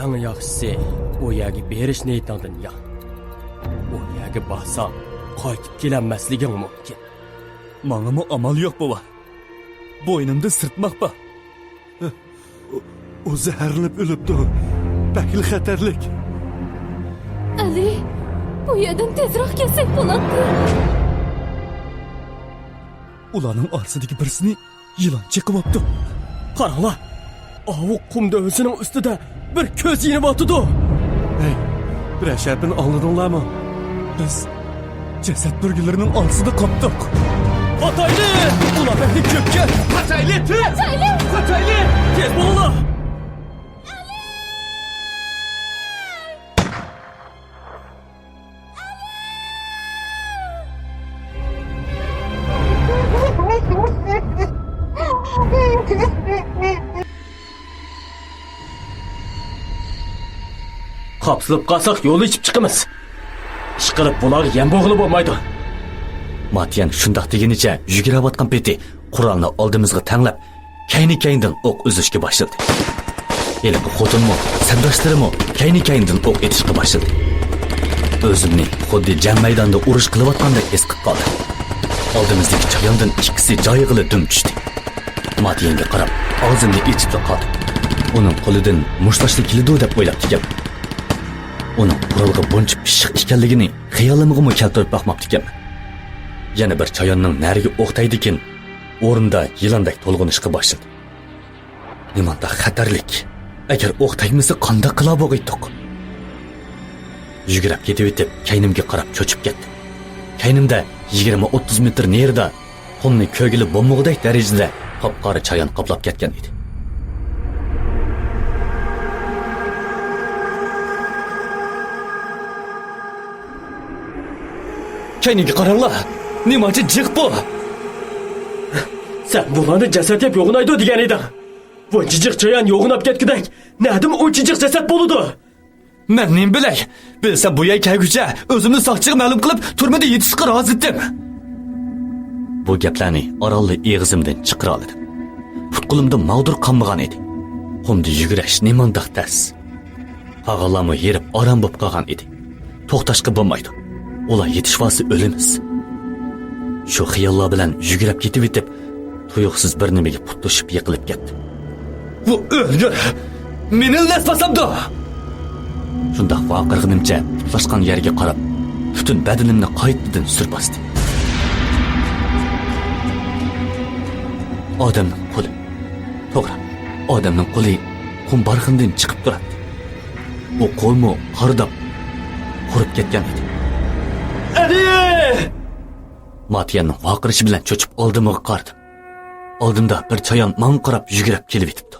Eng yaxshisi o yerga berish niyatingdan yo'q. O yerga borsang, qaytib kelanmasliging mumkin. Manga amal yo'q bova. Bo'ynimda sirtmoq bor. O zaharlanib o'libdi. Bakil xatarlik. Ali, bu yerdan tezroq kelsak bo'ladi. Ularning orsidagi birisini yilon chiqib olibdi. Qaranglar. Avuq qumda o'zining ustida bir ko'z yinib otdi. Hey, bir ashapini oldinglarmi? Biz jasad burgilarining orsida qopdik. Hatayli! Ular beni köpke! Hatayli! Hatayli! Hatayli! Tez bulunlar! Kapsılıp kalsak yolu içip çıkımız. Işkırıp bularga yem bo'g'ilib bo'lmaydi. Matyan shundoq degenicha yugurayotgan peti Qur'onni oldimizga tanglab, kayni-kayndan o'q uzishga boshladi. Elki xotinmi, sardoshlarim kayni-kayndan o'q etishga boshladi. O'zimni xuddi jang maydonida urush qilayotgandek his qilib qoldim. Oldimizdagi chayondan ikkisi joyiga dum tushdi. Matyanga qarab, og'zimni ichib qoldim. Uning qo'lidan mushlashli keladi deb o'ylab edim. Uning qurolga buncha pishiq ekanligini xayolimga keltirib boqmabdi ekanman. Yana bir chayonning nariga o'qtaydikin, o'rinda yilondak to'lg'inishga boshladi. Nimanda xatarlik. Agar o'qtaymasa qanday qila bo'lg'aydik? Yugurib ketib o'tib, kaynimga qarab cho'chib ketdi. Kaynimda 20-30 metr nerida qumni ko'gili bo'lmog'idek darajada qop-qora chayon qoplab ketgan edi. Kayniga qaranglar. Nimachi jiq bu? Sen bularni jasad deb yo'g'inaydi degan eding. Bu jijiq chayon yo'g'inab ketgudek, nadim o jijiq jasad bo'ladi. Men nim bilay. Bilsa bu yay kaygucha o'zimni soqchiga ma'lum qilib, turmada yetishga rozi edim. Bu gaplarni orolli eg'izimdan chiqara oldim. Futqulimda mavdur qolmagan edi. Xumda yugurash nimandaq tas. Qag'alami yerib oram bo'lib qolgan edi. To'xtashga bo'lmaydi. Ular yetishvasi o'limiz. Shu xiyollar bilan yugurib ketib etib, tuyuqsiz bir nimaga putlashib yiqilib ketdi. Bu o'lgur. Meni naspasamdi. Shundoq vaqirg'inimcha putlashgan yerga qarab, butun badanimni qaytadan surbasdi. Odamning qo'li. To'g'ri. Odamning qo'li qum barxindan chiqib turadi. U qo'lmi qardab qurib ketgan edi. Ali! Matyanning vaqirishi bilan cho'chib oldimga qardim. Oldimda bir chayon menga qarab yugurib kelib etibdi.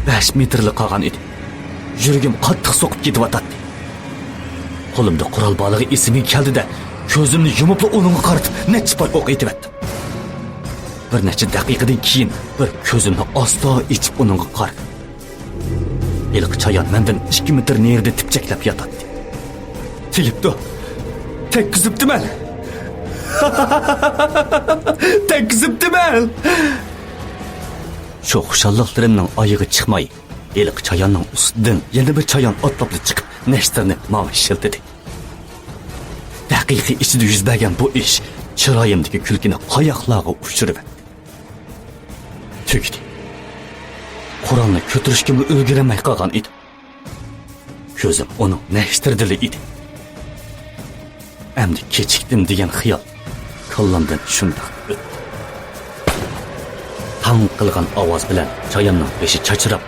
5 metrlik qolgan edi. Yuragim qattiq so'qib ketyapti. Qo'limda qurol balig'i esimga keldi-da, ko'zimni yumib uningga qaratib, necha bor o'q etibdi. Bir necha daqiqadan keyin bir ko'zimni asta ichib uningga qaradim. Ilk chayon mendan 2 metr nerida tipchaklab yotadi. Tilibdi. Tekkizibdiman. Tekkizibdiman. Shu xushalliqlarimning oyig'i chiqmay, ilk chayonning ustidan yana bir chayon otlabli chiqib, nashtirni ma'ma shiltidi. Daqiqa ichida yuz bergan bu ish chiroyimdagi kulkini qoyoqlarga ushirib tugdi. Qur'onni ko'tarishga ulguramay qolgan edi. Ko'zim uning nashtirdili edi. Endi kechikdim degan xiyol kollamdan shundoq o'tdi. Tang qilgan ovoz bilan chayonning beshi chachirab,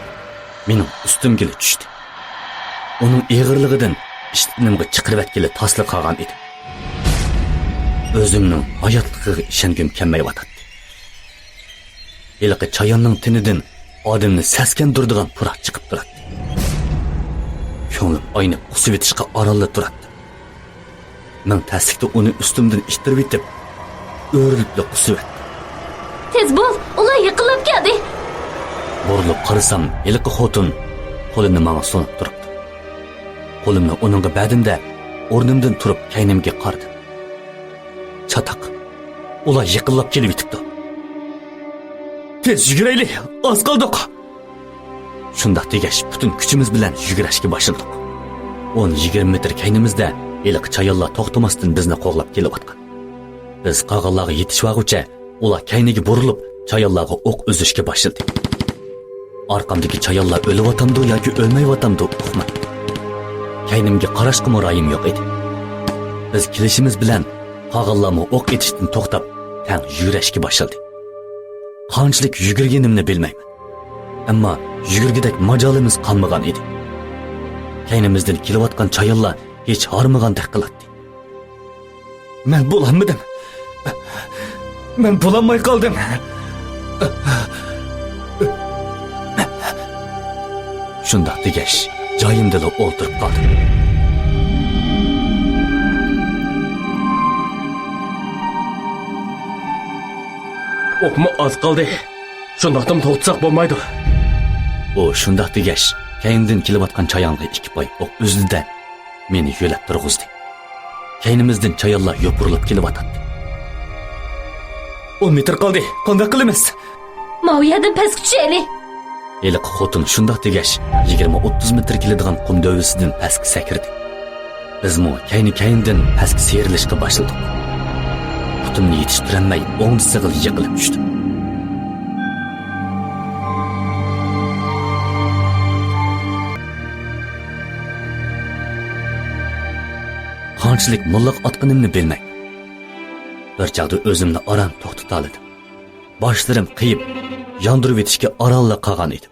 mening ustimga tushdi. Uning eg'irligidan ishtimga chiqirib atkili tasli qolgan edi. O'zimning hayotligiga ishongim kelmayotdi. Ilqi chayonning tinidan odamni saskandiradigan purak chiqib turadi. Ko'nglim aynib qusib etishga oralib turadi. Men taslikda uni ustimdan ishtirib etib, o'rilib qusib. Tez bo'l, ular yiqilib keldi. Burilib qarasam, ilqi xotin qo'lini menga so'nib turibdi. Qo'limni uningga badimda o'rnimdan turib kaynimga qardim. Chataq. Ular yiqilib kelib etibdi. Tez yuguraylik, oz qoldik. shundoq degash butun kuchimiz bilan yugurishga boshladik. 10-20 metr kaynimizda eliq chayonlar to'xtamasdan bizni qo'g'lab kelayotgan. Biz qog'onlarga yetishvag'ucha ular kayniga burilib chayonlarga o'q uzishga boshladi. Orqamdagi chayonlar o'liyotamdi yoki o'lmayotamdi uqmay. Kaynimga qarashga muroyim yo'q edi. Biz kelishimiz bilan qog'onlarni o'q etishdan to'xtab tang yugurishga boshladi. Qanchalik yugurganimni bilmayman. Ammo yugurgidek majolimiz qolmagan edi. Kaynimizdan kelayotgan chayonlar hech hormagandek qiladi. Men bo'lanmadim. Men bo'lanmay qoldim. Shundoq degash, joyimda o'ltirib qoldim. O'qma oz qoldi. Shundoqdan to'xtatsak bo'lmaydi. U shundoq degash, kaynimdan kelayotgan chayonga 2 poy o'q uzdi-da meni yo'lab turg'izdi. Kaynimizdan chayonlar yopirilib kelyotdi. 10 metr qoldi. Qanday qilamiz? Maviyadan pastga tushaylik. Eliq xotin shundoq degash 20-30 metr keladigan qum dovisidan pastga sakirdi. Bizmi kayndan pastga serilishga boshladik. Putimni yetishtirolmay o'ng sig'il yiqilib tushdim. Qanchalik mullaq otqinimni bilmay. Bir chaqda o'zimni aram to'xtata oldim. Boshlarim qiyib, yondirib etishga oralla qolgan edim.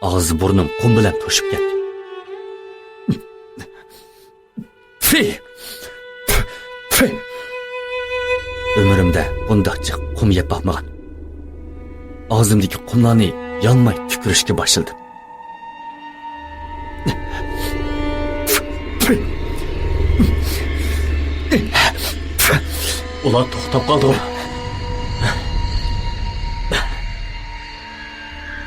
Og'iz burnim qum bilan to'shib ketdi. Ömrümdə bundaqca qum yeb baxmagan. Ağzımdaki qumlarni yanmay tükürüşke başladım. Ular to'xtab qoldi.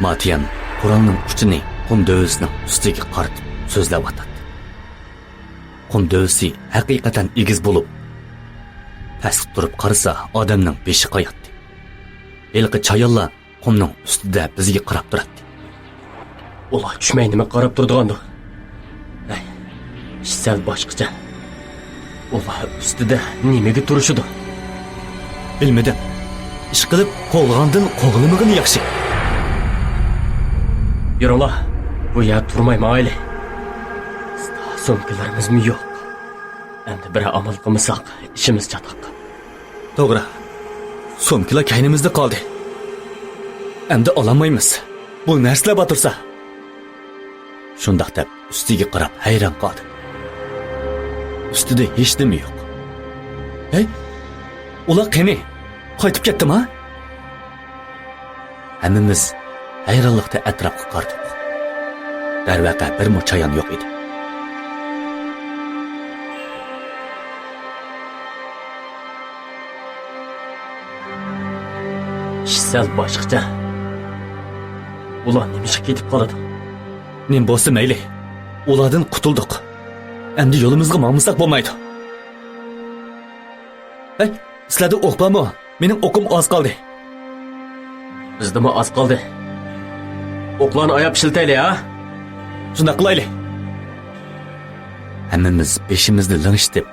Matiyan Qur'onning uchini qum dövüsінің ustiga qaratib so'zlab atadi. Qum dövüsi haqiqatan egiz bo'lib, pastga turib qarasa odamning beshi qoyatdi. Elqi chayonlar qumning ustida bizga qarab turadi. Ular tushmay nima qarab turdigandi? Sal boshqacha. Ular ustida nimaga turishidi? Bilmadim. Ish qilib qo'lg'andan qo'g'limig'ini yaxshi. Yuringlar, bu yer turmay mayli. So'mkalarimizmi yo'q. Endi bir amal qilmasak, ishimiz chatoq. To'g'ri. So'mkalar kaynimizda qoldi. Endi ololmaymiz. Bu narsalar batursa. Shundaq deb ustiga qarab hayron qoldi. Ustida hech nima yo'q. Hey? Ular qani? Qaytib ketdimi? Hammamiz hayronlikda atrofga qardik. Darvaqa bir chayon yo'q edi. Sal boshqacha. Ular nimaga ketib qoladi? Men bo'lsa mayli. Ulardan qutuldik. Endi yo'limizga ma'mizlaq bo'lmaydi. Hey, sizlarda o'q bormi? Mening o'qim oz qoldi. Bizdami oz qoldi. O'qlarni oyab shiltaylik, ha? Shunday qilaylik. Hammamiz beshimizni ling'ishtirib,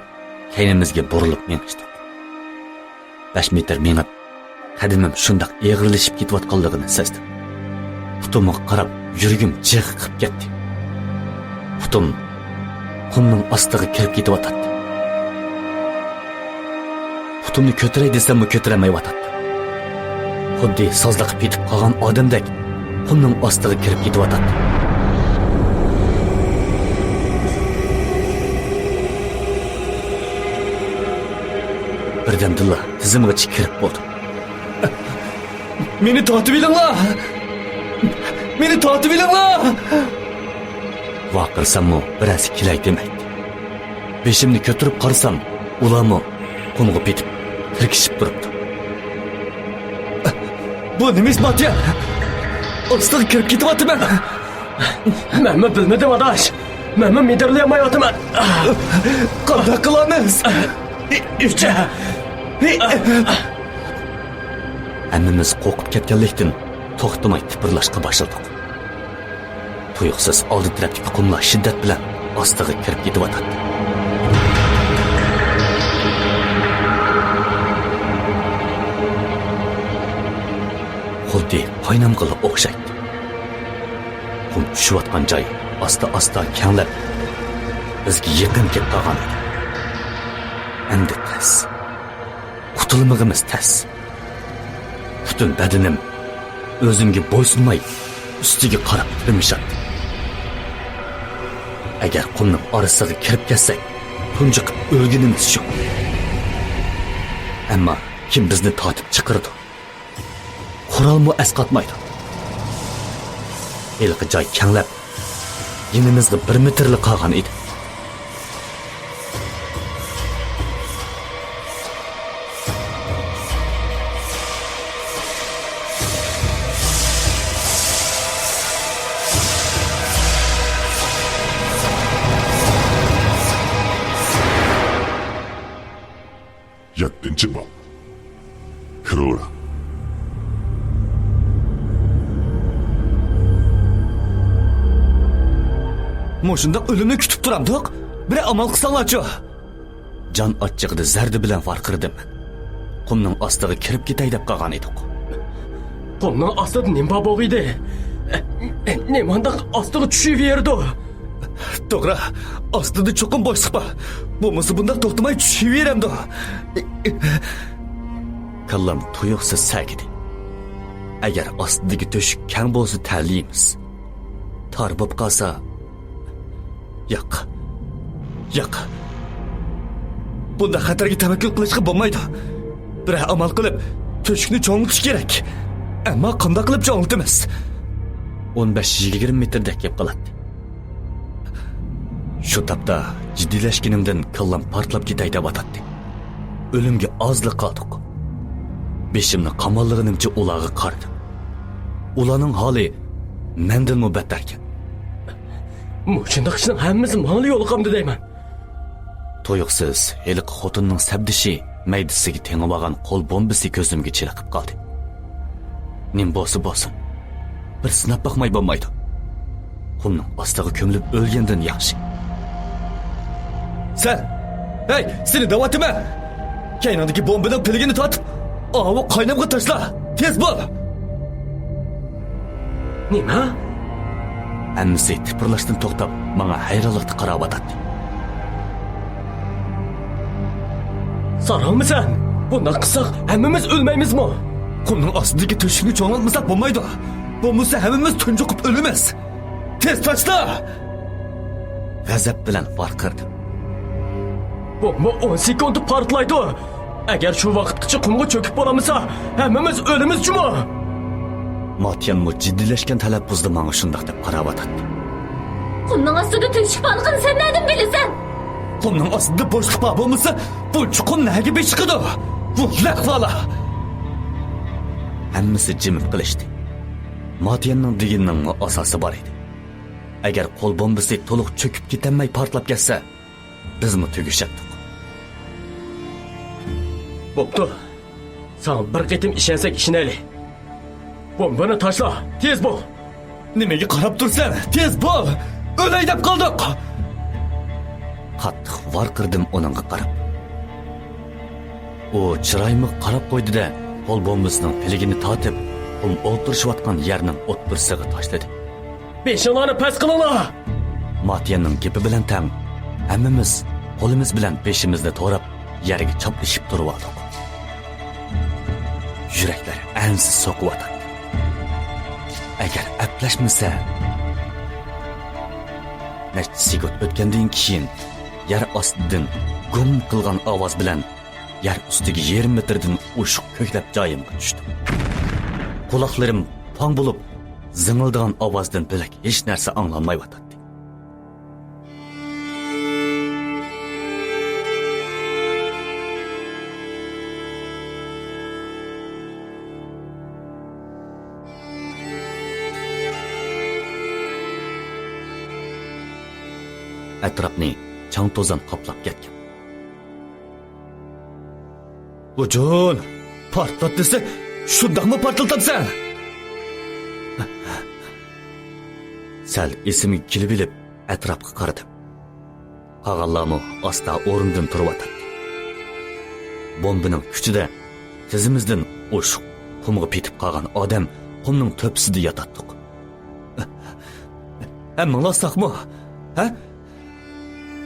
kaynimizga burilib mengishdik. 5 metr mengib, qadimim shundoq eg'rilishib ketayotganligini sezdim. Putimga qarab, yuragim jiq qilib ketdi. Putim qumning ostiga kirib ketyapti. Putimni ko'taray desammi ko'taramayotdi. Xuddi sozlaqib ketib qolgan odamdek qumning ostiga kirib ketyapti. Birdan dilla tizimga kirib bo'ldi. Meni tortib olinglar! Meni tortib olinglar! Vaqirsammi biroz kelay demaydi. Beshimni ko'tarib qarsam, ularmi qumga petib tirkishib turibdi. Bu nima isbotya? Ostiga kirib ketyapman. Men bilmadim adash. Men midirlayapman. Qanday qilamiz? Ucha. Hammamiz qo'rqib ketganlikdan to'xtamay tipirlashga boshladik. tuyuqsiz oldi tarafdagi qumlar shiddat bilan ostiga kirib ketyotdi. Xuddi qaynamqilib o'xshaydi. Qum tushayotgan joy asta kenglab bizga yaqin kelib qolgan edi. Endi tez. Qutulmag'imiz tez. Butun badanim o'zimga bo'ysunmay ustiga qarab turmishatdi. Agar qumning orasiga kirib ketsak, tunjiqib o'lganimiz shu. Ammo kim bizni tortib chiqirdi? Qurolmu asqatmaydi. Elqi joy kenglab, yenimizga 1 metrli qolgan edi. Yettinchi bob. Kirora. Moshunda o'limni kutib turamdiq. Bir amal qilsanglarchi. Jon achchig'ida zardi bilan varqirdim. Qumning ostiga kirib ketay deb qolgan edik. Qumning ostida nima bor edi? Nimandaq ostiga tushaverdi? To'g'ri, ostida cho'qim boshliq bor. Bo'lmasa bunda to'xtamay tushaveramdi. Kallam tuyuqsiz sagidi. Agar ostidagi to'shik kang bo'lsa tanlaymiz. Tor bo'lib qolsa yo'q. Bunda xatarga tavakkul qilishga bo'lmaydi. Bir amal qilib to'shikni cho'ngitish kerak. Ammo qanday qilib cho'ngitamiz? 15-20 metrdek kelib qoladi. Shu tapda jiddiylashganimdan kallam portlab ketay deb atadi. O'limga ozliq qoldik. Beshimni qamollag'inimcha ularga qaradi. Ularning holi mendan mubattar ekan. Mushunda qishning hammasi mali yo'liqamdi deyman. Tuyuqsiz heliq xotinning sabdishi maydisiga tengib olgan qo'l bombasi ko'zimga chiliqib qoldi. Nim bo'lsin. Bir sinab boqmay bo'lmaydi. Qumning ostiga ko'milib o'lgandan yaxshi. Sen! Hey, seni da'vatima! Kaynodagi bombadan piligini tortib, ovi qaynamga tashla. Tez bo'l. Nima? Hammasi tipirlashdan to'xtab, menga hayronlikda qarab o'tadi. Saramisan? Bunday qilsak hammamiz o'lmaymizmi? Qumning ostidagi to'shikni cho'ngitmasak bo'lmaydi. Bo'lmasa hammamiz tunjiqib o'lamiz. Tez tashla! G'azab bilan varqirdim. Bomba 10 sekund portlaydi. Agar shu vaqtgacha qumga cho'kib qolamisa, hammamiz o'lamiz-chimi? Matyanmu jiddiylashgan talaffuzda menga shunday deb qarab o'tadi. Qumning ostida to'shik borlig'ini sen nerdan bilasan? Qumning ostida bo'shliq bor bo'lmasa, bu chuqur nega bechiqidi? Bu laqvala. Hammasi jimib qilishdi. Matyanning deganining asosi bor edi. Agar qo'l bombasi to'liq cho'kib ketamay portlab ketsa, bizmi tugishdik. Bo'pti. Sen bir qitim ishonsak ishonaylik. Bombani tashla, tez bo'l. Nimaga qarab tursan? Tez bo'l. O'lay deb qoldik. Qattiq varqirdim uningga qarab. U chiroymi qarab qo'ydi-da, qo'l bombasining piligini tortib, o'ltirishayotgan yerning o'ttirsig'i tashladi. Beshinglarni past qilinglar. Matyanning gapi bilan tang hammamiz qo'limiz bilan beshimizni to'rab yerga choplashib turib oldik. Yuraklar ansiz so'qiyotdi. Agar aplashmasa, necha sekund o'tgandan keyin yer ostidan gum qilgan ovoz bilan yer ustiga 20 metrdan o'shiq ko'klab joyimga tushdim. Quloqlarim pong bo'lib, zingildigan ovozdan bilak hech narsa anglanmay o'tdi. Atrofni chang to'zon qoplab ketgan. O'jon, portlat desa, shundaqmi portlatamsan? Sal esimga kelib elib, atrofga qaradim. Qolganlarmi asta o'rnidan turib o'tadi. Bombaning kuchida tizimizdan o'shiq qumga petib qolgan odam qumning to'psida yotadiq. Hamma lasaqmi? Ha?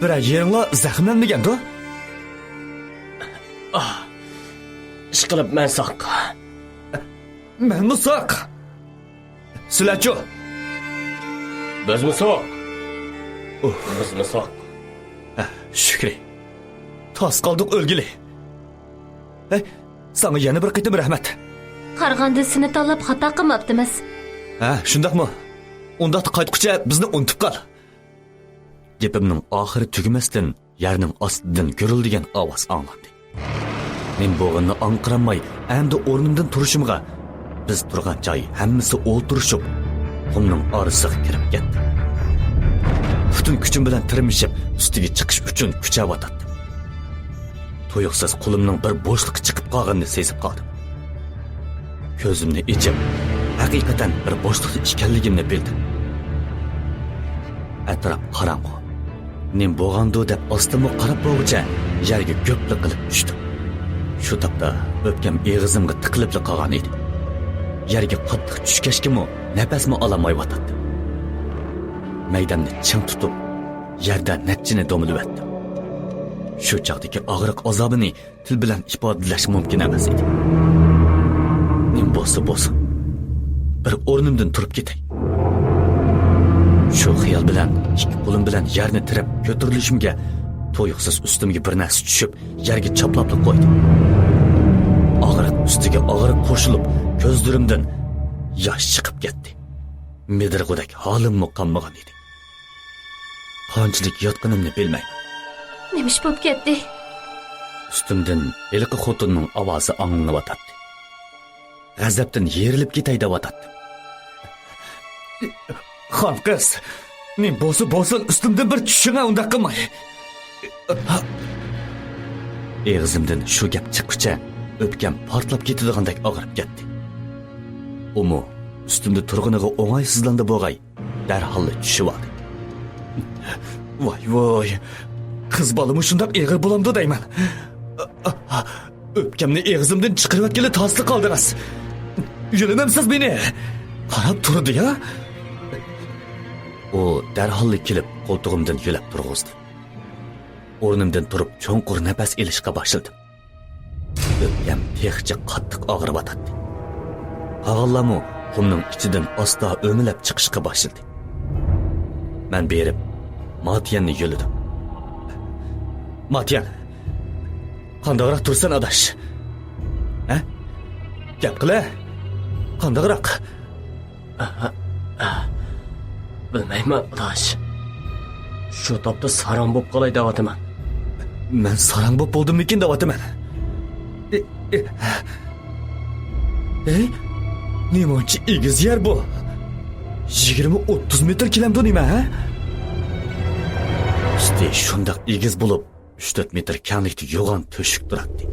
Biroq yeringlar zaxmlanmagan-da? Ishqilib men saq. Menmi saq? Sizlarchi? Bizmi saq? Bizmi saq? Shukri. Tas qoldik o'lgili. Sana yana bir qitim rahmat. Qarg'anda seni tanlab xato qilmabdimiz. Ha, shundaqmi? Unda qaytqucha bizni unutib qol. Gapimning oxiri tugamasdan yerning ostidan ko'rildigan ovoz anglandi. Men bo'g'inni anqiramay, endi o'rnimdan turishimga biz turgan joy hammasi o'ltirishib, qumning orasiga kirib ketdi. Butun kuchim bilan tirmishib, ustiga chiqish uchun kuchayotdim. To'yiqsiz qo'limning bir bo'shliqi chiqib qolganini sezib qoldim. Ko'zimni ichib, haqiqatan bir bo'shliq ekanligimni bildim. Atrof qorong'u. Men bo'g'ando deb ostimga qarab bo'g'icha yerga ko'plik qilib tushdim. Shu topda o'pkam eg'izimga tiqilib qolgan edi. Yerga qattiq tushgachgimi nafasmi olamay yotdim. Maydonni ching tutib, yerda natchini do'milib Shu chaqdagi og'riq azobini til bilan ifodalash mumkin emas edi. Men bo'lsa, bir o'rnimdan turib ketay. Shu xiyol bilan ikki qo'lim bilan yerni tirab ko'tarilishimga to'yiqsiz ustimga bir narsa tushib, yerga chaplab qo'ydi. Og'riq ustiga og'riq qo'shilib, ko'zlarimdan yosh chiqib ketdi. Medirg'udak holimni qolmagan edi. Qanchalik yotqinimni bilmayman. Nemish bo'lib ketdi? Ustimdan ilqi xotinning ovozi anglanib o'tdi. G'azabdan yerilib ketay deb o'tdi. Xon qiz, men bo'lsa ustimdan bir tushing'a unda qilmay. Eg'izimdan shu gap chiqquncha o'pkam portlab ketadigandek og'rib ketdi. Umu ustimda turg'iniga o'ng'aysizlandi bo'g'ay, darhol tushib oldi. Voy. Qiz bolamni shundoq eg'ir bo'lamdi deyman. O'pkamni eg'izimdan chiqarayotganda tasli qoldingiz. Yulinamsiz meni. Qarab turdi-ya. U darhol kelib qo'ltig'imdan yulab turg'izdi. O'rnimdan turib cho'nqur nafas olishga boshladim. O'pkam texcha qattiq og'rib o'tdi. Qog'onlarmi qumning ichidan asta o'milab chiqishga boshladi. Men berib Matyanni yuladim. Matyan, qandaqroq tursan adash? Ha? Gap qila. Qandaqroq? Bilmayman, adash. Shu topda saram bo'lib qolay deyapman. Men sarang bo'lib bo'ldimmikin deyapman. Nemochi egiz yer bu? 20-30 metr kelamdi nima, ha? Usti shundoq egiz bo'lib 3-4 metr kamlikda yo'g'on to'shik turadi.